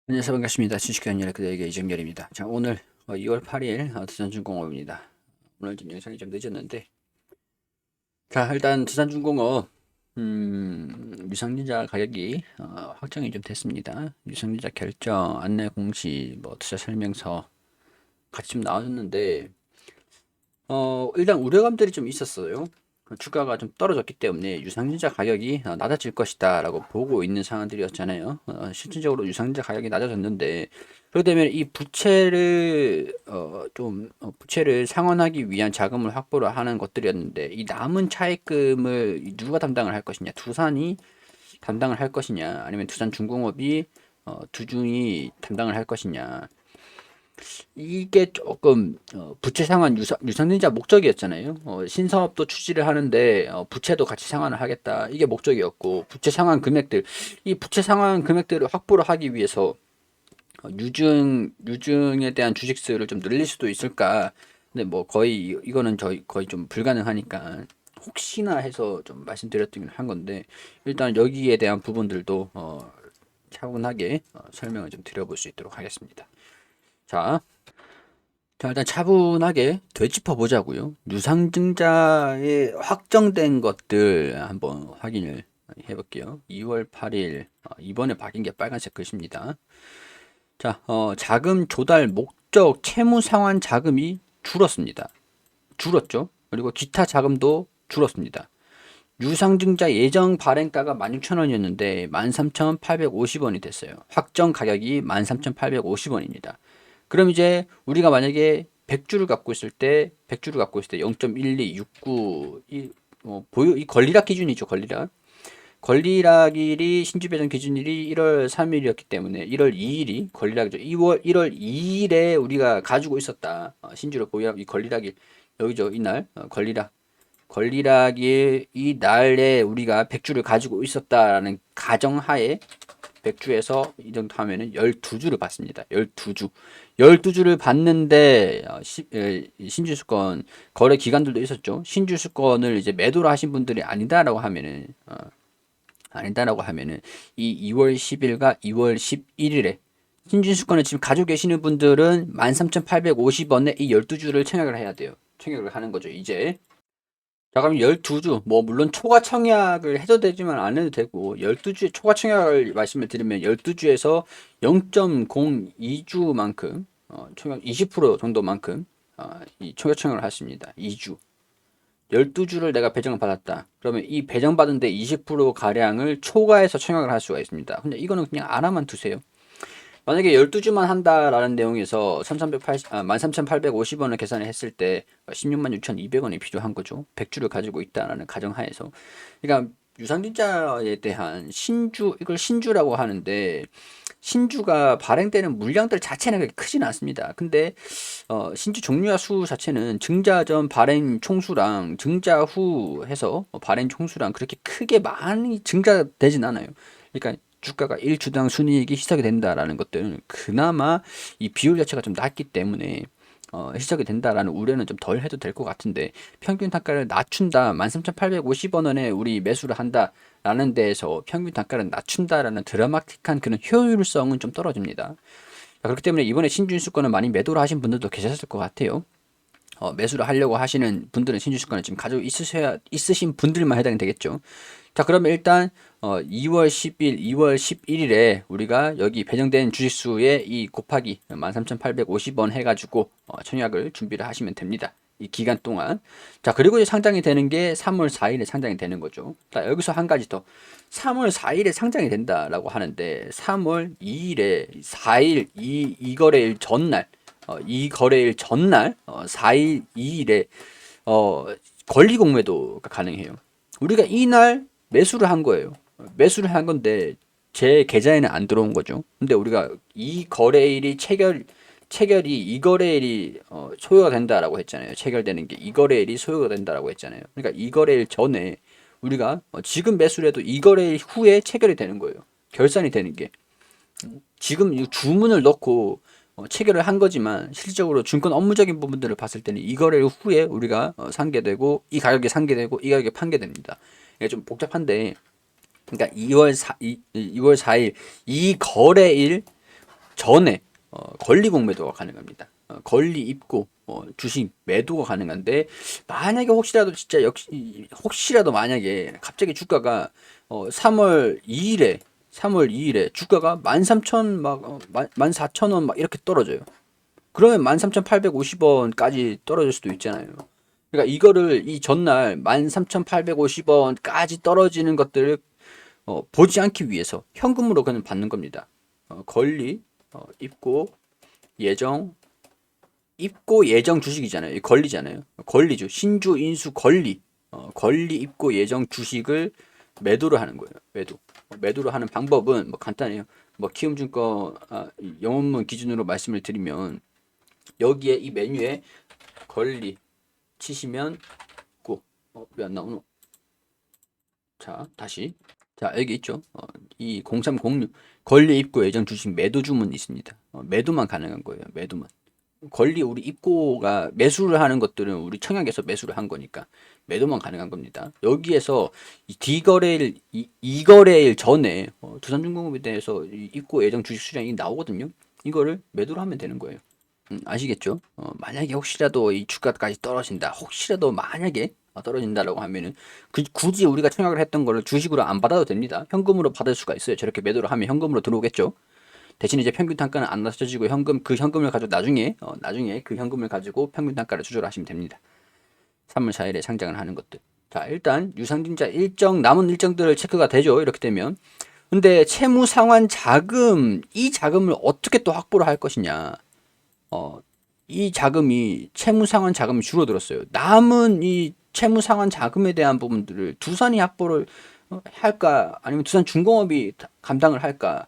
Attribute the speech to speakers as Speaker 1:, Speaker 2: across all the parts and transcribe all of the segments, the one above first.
Speaker 1: 안녕하세요. 반갑습니다. 주식회원 연락드리게 이정열입니다. 자, 오늘 2월 8일 두산중공업입니다. 오늘 좀 영상이 좀 늦었는데, 자, 일단 두산중공업 유상증자 가격이 확정이 좀 됐습니다. 유상증자 결정, 안내 공시, 뭐 투자 설명서 같이 좀 나왔는데, 일단 우려감들이 좀 있었어요. 주가가 좀 떨어졌기 때문에 유상증자 가격이 낮아질 것이다 라고 보고 있는 상황들이었잖아요. 실질적으로 유상증자 가격이 낮아졌는데, 그렇게 되면 이 부채를 부채를 상환하기 위한 자금을 확보를 하는 것들이었는데, 이 남은 차입금을 누가 담당을 할 것이냐, 두산이 담당을 할 것이냐, 아니면 두산중공업이 두중이 담당을 할 것이냐. 이게 조금 부채 상환 유상증자 목적이었잖아요. 신사업도 추진을 하는데 부채도 같이 상환을 하겠다. 이게 목적이었고, 부채 상환 금액들, 이 부채 상환 금액들을 확보를 하기 위해서 유증에 대한 주식수를 좀 늘릴 수도 있을까? 근데 뭐 거의 이거는 저희 거의 좀 불가능하니까 혹시나 해서 좀 말씀드렸긴 한 건데, 일단 여기에 대한 부분들도 차분하게 설명을 좀 드려볼 수 있도록 하겠습니다. 자, 일단 차분하게 되짚어 보자고요. 유상증자에 확정된 것들 한번 확인을 해볼게요. 2월 8일 이번에 바뀐 게 빨간색 글씨입니다. 자, 자금 조달 목적 채무 상환 자금이 줄었습니다. 줄었죠. 그리고 기타 자금도 줄었습니다. 유상증자 예정 발행가가 16,000원이었는데 13,850원이 됐어요. 확정 가격이 13,850원입니다. 그럼 이제 우리가 만약에 100주를 갖고 있을 때 0.1269 이 권리락 기준이죠. 권리락일이 신주 배정 기준일이 1월 3일이었기 때문에 1월 2일이 권리락이죠. 1월 2일에 우리가 가지고 있었다. 신주를 보유한 이 권리락일 여기죠. 이날 권리락일 이 날에 우리가 100주를 가지고 있었다라는 가정하에 100주에서 이 정도 하면은 12주를 받습니다. 12주. 12주를 받는데 신주수권 거래 기간들도 있었죠. 신주수권을 이제 매도를 하신 분들이 아니다라고 하면은 이 2월 10일과 2월 11일에 신주수권을 지금 가지고 계시는 분들은 13,850원에 이 12주를 청약을 해야 돼요. 청약을 하는 거죠. 이제 자, 그럼 12주, 뭐, 물론 초과 청약을 해도 되지만 안 해도 되고, 12주에 초과 청약을 말씀을 드리면 12주에서 0.02주만큼, 청약 20% 정도만큼, 이 초과 청약을 할 수 있습니다. 2주. 12주를 내가 배정을 받았다. 그러면 이 배정받은 데 20%가량을 초과해서 청약을 할 수가 있습니다. 근데 이거는 그냥 알아만 두세요. 만약에 12주만 한다라는 내용에서 13,850원을 계산을 했을 때 16만 6,200원이 필요한 거죠. 100주를 가지고 있다라는 가정하에서. 그러니까 유상증자에 대한 이걸 신주라고 하는데, 신주가 발행되는 물량들 자체는 그렇게 크진 않습니다. 근데 신주 종류와 수 자체는 증자 전 발행 총수랑 증자 후 해서 발행 총수랑 그렇게 크게 많이 증가되진 않아요. 그러니까 주가가 1주당 순이익이 희석이 된다라는 것들은 그나마 이 비율 자체가 좀 낮기 때문에 희석이 된다라는 우려는 좀 덜 해도 될 것 같은데, 평균 단가를 낮춘다, 13,850원에 우리 매수를 한다라는 데에서 평균 단가를 낮춘다라는 드라마틱한 그런 효율성은 좀 떨어집니다. 그렇기 때문에 이번에 신준수권을 많이 매도를 하신 분들도 계셨을 것 같아요. 매수를 하려고 하시는 분들은 신주주권을 지금 가지고 있으신 분들만 해당이 되겠죠. 자, 그러면 일단 2월 10일, 2월 11일에 우리가 여기 배정된 주식수에 이 곱하기 13,850원 해가지고 청약을 준비를 하시면 됩니다. 이 기간 동안. 자, 그리고 이제 상장이 되는 게 3월 4일에 상장이 되는 거죠. 자, 여기서 한 가지 더. 3월 4일에 상장이 된다라고 하는데 3월 2일에 4일 이 거래일 전날 이 거래일 전날 4일 2일에 어, 권리공매도가 가능해요. 우리가 이날 매수를 한 거예요. 매수를 한 건데 제 계좌에는 안 들어온 거죠. 근데 우리가 이 거래일이 체결이 이 거래일이 소요가 된다라고 했잖아요. 체결되는 게 이 거래일이 소요가 된다라고 했잖아요. 그러니까 이 거래일 전에 우리가 지금 매수를 해도 이 거래일 후에 체결이 되는 거예요. 결산이 되는 게. 지금 이 주문을 넣고 체결을 한 거지만 실질적으로 증권 업무적인 부분들을 봤을 때는 이 거래 후에 우리가 상계되고 이 가격에 상계되고 이 가격에 판계됩니다. 이게 좀 복잡한데, 그러니까 2월 4일 이 거래일 전에 권리 공매도가 가능합니다. 권리 입고 주식 매도가 가능한데 만약에 혹시라도 진짜 역시 혹시라도 만약에 갑자기 주가가 3월 2일에 주가가 13,000 막 14,000원 막 이렇게 떨어져요. 그러면 13,850원까지 떨어질 수도 있잖아요. 그러니까 이거를 이 전날 13,850원까지 떨어지는 것들을 보지 않기 위해서 현금으로 그냥 받는 겁니다. 권리 예정 입고 예정 주식이잖아요. 이 권리잖아요. 권리죠. 신주 인수 권리 권리 입고 예정 주식을 매도를 하는 거예요. 매도를 하는 방법은 뭐 간단해요. 뭐 키움증권 영업문 기준으로 말씀을 드리면 여기에 이 메뉴에 권리 치시면 왜 안 나오노? 자 다시 자 여기 있죠. 이 0306 권리 입고 예정 주식 매도 주문이 있습니다. 매도만 가능한 거예요. 매도만. 권리 우리 입고가 매수를 하는 것들은 우리 청약에서 매수를 한 거니까 매도만 가능한 겁니다. 여기에서 이 D거래일 이 거래일 전에 두산중공업에 대해서 입고 예정 주식 수량이 나오거든요. 이거를 매도를 하면 되는 거예요. 아시겠죠? 만약에 혹시라도 이 주가까지 떨어진다. 혹시라도 만약에 떨어진다라고 하면은 굳이 우리가 청약을 했던 거를 주식으로 안 받아도 됩니다. 현금으로 받을 수가 있어요. 저렇게 매도를 하면 현금으로 들어오겠죠. 대신 이제 평균 단가는 안 낮춰지고 그 현금을 가지고 나중에 그 현금을 가지고 평균 단가를 조절하시면 됩니다. 3월 4일에 상장을 하는 것들. 자, 일단 유상증자 남은 일정들을 체크가 되죠. 이렇게 되면. 근데 채무 상환 자금, 이 자금을 어떻게 또 확보를 할 것이냐. 이 자금이 채무 상환 자금이 줄어들었어요. 남은 이 채무 상환 자금에 대한 부분들을 두산이 확보를 할까 아니면 두산중공업이 감당을 할까?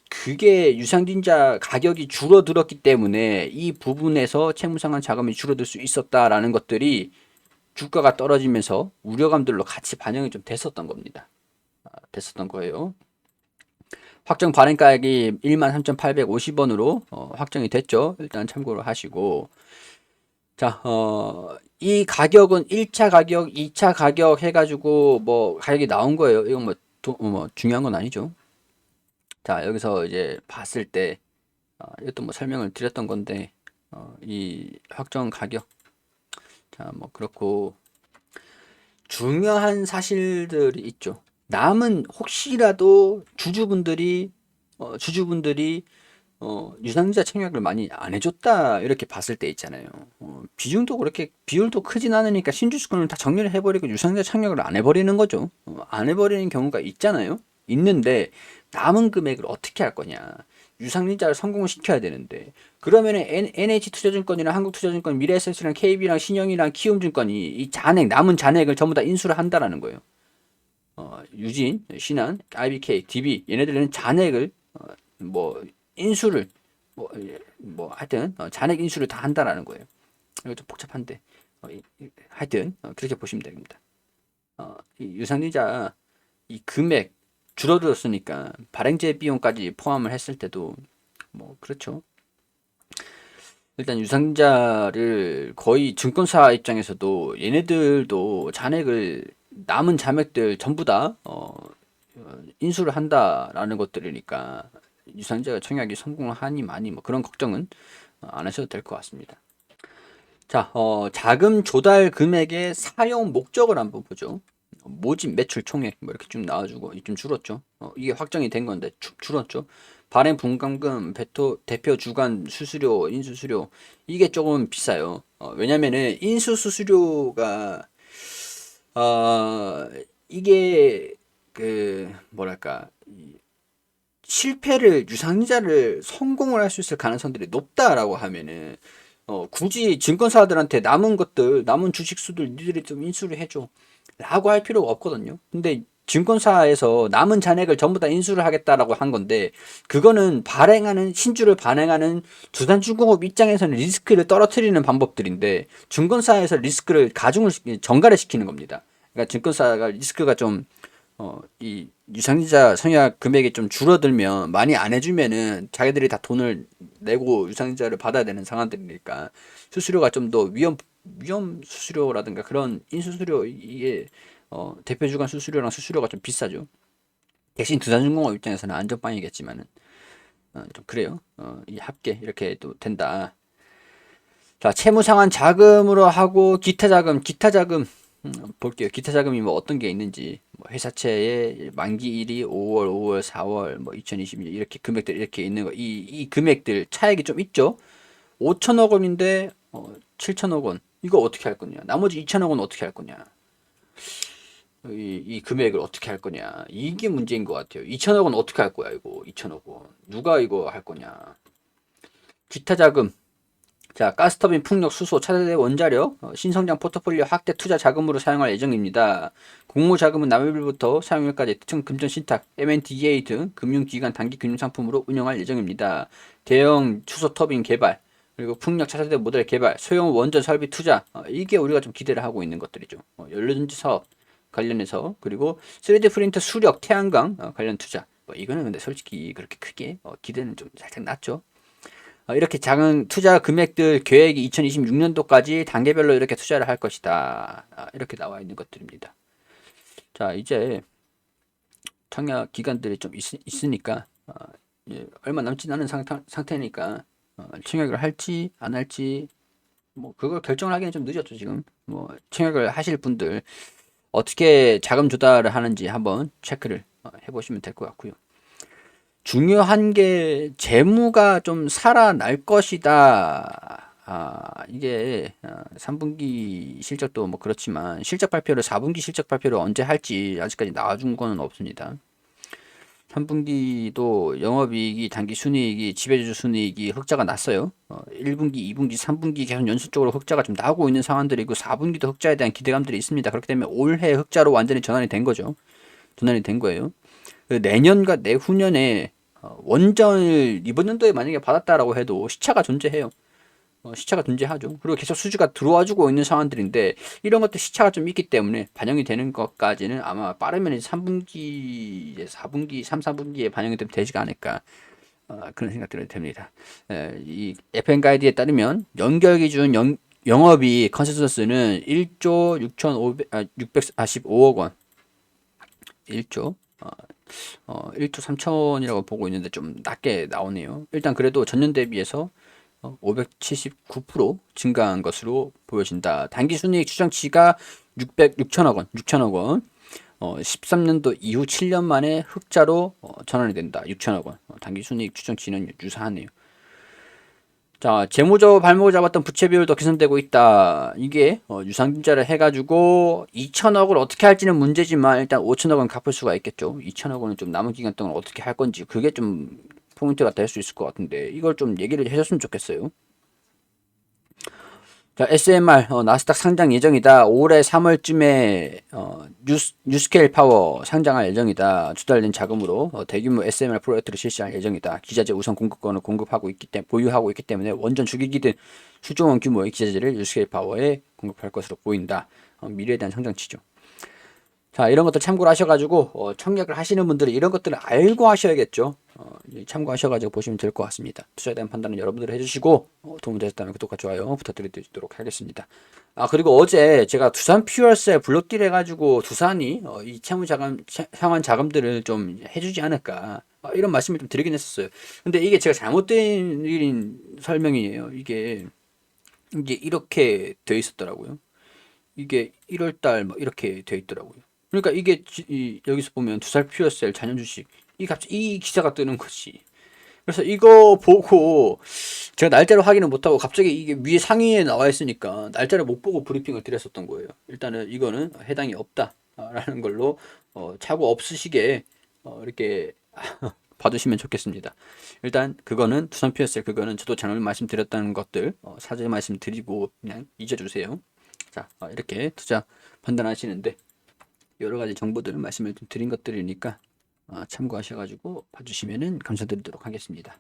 Speaker 1: 그게 유상증자 가격이 줄어들었기 때문에 이 부분에서 채무상환 자금이 줄어들 수 있었다라는 것들이 주가가 떨어지면서 우려감들로 같이 반영이 좀 됐었던 겁니다. 됐었던 거예요. 확정 발행가액이 13,850원으로 확정이 됐죠. 일단 참고를 하시고 자, 이 가격은 1차 가격, 2차 가격 해가지고 뭐 가격이 나온 거예요. 이건 뭐 중요한 건 아니죠. 자, 여기서 이제 봤을 때 이것도 뭐 설명을 드렸던 건데 이 확정 가격 자, 뭐 그렇고 중요한 사실들이 있죠. 남은 혹시라도 주주분들이 유상증자 청약을 많이 안 해줬다 이렇게 봤을 때 있잖아요. 비중도 그렇게 비율도 크진 않으니까 신주주권을 다 정리를 해버리고 유상증자 청약을 안 해버리는 거죠. 안 해버리는 경우가 있잖아요. 있는데 남은 금액을 어떻게 할 거냐. 유상증자를 성공을 시켜야 되는데 그러면은 NH투자증권이랑 한국투자증권, 미래에셋이랑 KB랑 신영이랑 키움증권이 이 남은 잔액을 전부 다 인수를 한다라는 거예요. 유진, 신한, IBK, DB 얘네들은 잔액을 뭐 인수를 하여튼 잔액 인수를 다 한다라는 거예요. 이거 좀 복잡한데 하여튼 그렇게 보시면 됩니다. 이 유상증자 이 금액 줄어들었으니까 발행재 비용까지 포함을 했을 때도 뭐 그렇죠. 일단 유상증자를 거의 증권사 입장에서도 얘네들도 남은 잔액들 전부 다 인수를 한다라는 것들이니까 유상증자 청약이 성공을 하니 많이 뭐 그런 걱정은 안 하셔도 될 것 같습니다. 자, 자금 조달 금액의 사용 목적을 한번 보죠. 모집 매출 총액 뭐 이렇게 좀 나와주고 좀 줄었죠. 이게 확정이 된 건데 줄었죠. 발행 분담금, 대표 주간 수수료, 인수수료 이게 조금 비싸요. 왜냐면은 인수수수료가 이게 그 뭐랄까 유상증자를 성공을 할 수 있을 가능성들이 높다라고 하면은 굳이 증권사들한테 남은 주식수들 니들이 좀 인수를 해줘 라고 할 필요가 없거든요. 근데 증권사에서 남은 잔액을 전부 다 인수를 하겠다라고 한 건데 그거는 신주를 발행하는 두산중공업 입장에서는 리스크를 떨어뜨리는 방법들인데 증권사에서 리스크를 전가를 시키는 겁니다. 그러니까 증권사가 리스크가 이 유상증자 청약 금액이 좀 줄어들면 많이 안 해주면은 자기들이 다 돈을 내고 유상증자를 받아야 되는 상황들이니까 수수료가 좀 더 위험 수수료라든가 그런 인수수료 이게 대표 주간 수수료랑 수수료가 좀 비싸죠. 대신 두산중공업 입장에서는 안전빵이겠지만은 좀 그래요. 이 합계 이렇게 또 된다. 자, 채무상환 자금으로 하고 기타 자금 볼게요. 기타 자금이 뭐 어떤 게 있는지, 뭐 회사채의 만기일이 5월, 5월, 4월, 뭐 2022년 이렇게 금액들 이렇게 있는 거, 이 금액들 차액이 좀 있죠. 5천억 원인데 7천억 원 이거 어떻게 할 거냐? 나머지 2천억 원 어떻게 할 거냐? 이 금액을 어떻게 할 거냐? 이게 문제인 것 같아요. 2천억 원 어떻게 할 거야 이거? 2천억 원 누가 이거 할 거냐? 기타 자금 자, 가스터빈 풍력 수소 차세대 원자력 신성장 포트폴리오 확대 투자 자금으로 사용할 예정입니다. 공모 자금은 남일부터 사용일까지 특정 금전 신탁, M&DA 등 금융기관 단기 금융상품으로 운영할 예정입니다. 대형 수소 터빈 개발, 그리고 풍력 차세대 모델 개발, 소형 원전 설비 투자 이게 우리가 좀 기대를 하고 있는 것들이죠. 연료전지 사업 관련해서 그리고 3D 프린터 수력 태양광 관련 투자 이거는 근데 솔직히 그렇게 크게 기대는 좀 살짝 낮죠. 이렇게 작은 투자 금액들 계획이 2026년도까지 단계별로 이렇게 투자를 할 것이다. 이렇게 나와 있는 것들입니다. 자, 이제 청약 기간들이 좀 있으니까 얼마 남지 않은 상태니까 청약을 할지 안 할지 뭐 그걸 결정을 하기는 좀 늦었죠 지금. 뭐 청약을 하실 분들 어떻게 자금 조달을 하는지 한번 체크를 해보시면 될 것 같고요. 중요한 게 재무가 좀 살아날 것이다. 이게 3분기 실적도 뭐 그렇지만 실적 발표를 4분기 실적 발표를 언제 할지 아직까지 나와준 거는 없습니다. 3분기도 영업이익이 단기 순이익이 지배주 순이익이 흑자가 났어요. 1분기, 2분기, 3분기 계속 연속적으로 흑자가 좀 나오고 있는 상황들이고 4분기도 흑자에 대한 기대감들이 있습니다. 그렇기 때문에 올해 흑자로 완전히 전환이 된 거죠. 전환이 된 거예요. 내년과 내후년에 원전을 이번 연도에 만약에 받았다라고 해도 시차가 존재해요. 시차가 존재하죠. 그리고 계속 수주가 들어와주고 있는 상황들인데 이런 것도 시차가 좀 있기 때문에 반영이 되는 것까지는 아마 빠르면 3분기, 4분기, 3, 4분기에 반영이 되지가 않을까 그런 생각들이 됩니다. 이 FM 가이드에 따르면 연결 기준 영업이 컨센서스는 1조 645억 원 1조 1조 3천이라고 보고 있는데 좀 낮게 나오네요. 일단 그래도 전년 대비해서 579% 증가한 것으로 보여진다. 단기 순이익 추정치가 6천억 원, 6천억 원. 13년도 이후 7년 만에 흑자로 전환이 된다. 6천억 원. 단기 순이익 추정치는 유사하네요. 자, 재무적 발목을 잡았던 부채 비율도 개선되고 있다. 이게 유상증자를 해가지고 2천억을 어떻게 할지는 문제지만 일단 5천억은 갚을 수가 있겠죠. 2천억 원은 좀 남은 기간 동안 어떻게 할 건지 그게 좀 포인트가 될 수 있을 것 같은데 이걸 좀 얘기를 해줬으면 좋겠어요. 자, SMR 나스닥 상장 예정이다. 올해 3월쯤에 뉴스케일 파워 상장할 예정이다. 주달된 자금으로 대규모 SMR 프로젝트를 실시할 예정이다. 기자재 우선 공급권을 보유하고 있기 때문에 원전 주기기든 수조원 규모의 기자재를 뉴스케일 파워에 공급할 것으로 보인다. 미래에 대한 성장치죠. 자, 이런 것들 참고를 하셔가지고 청약을 하시는 분들은 이런 것들을 알고 하셔야겠죠. 참고하셔가지고 보시면 될 것 같습니다. 투자에 대한 판단은 여러분들이 해주시고 도움이 되셨다면 구독과 좋아요 부탁드리도록 하겠습니다. 그리고 어제 제가 두산 퓨얼셀 블록딜 해가지고 두산이 이 채무자금 상환 자금들을 좀 해주지 않을까 이런 말씀을 좀 드리긴 했었어요. 근데 이게 제가 잘못된 설명이에요. 이게 이렇게 돼 있었더라고요. 이게 1월달 뭐 이렇게 돼 있더라고요. 그러니까 이게 여기서 보면 두산 퓨어셀 잔여 주식 갑자기 이 기사가 뜨는 거지. 그래서 이거 보고 제가 날짜를 확인을 못하고 갑자기 이게 위에 상위에 나와 있으니까 날짜를 못 보고 브리핑을 드렸었던 거예요. 일단은 이거는 해당이 없다라는 걸로 차고 없으시게 이렇게 봐두시면 좋겠습니다. 일단 그거는 두산 퓨어셀 그거는 저도 잘못 말씀드렸다는 것들 사전 말씀드리고 그냥 잊어주세요. 자, 이렇게 투자 판단하시는데 여러 가지 정보들을 말씀을 드린 것들이니까 참고하셔가지고 봐주시면 감사드리도록 하겠습니다.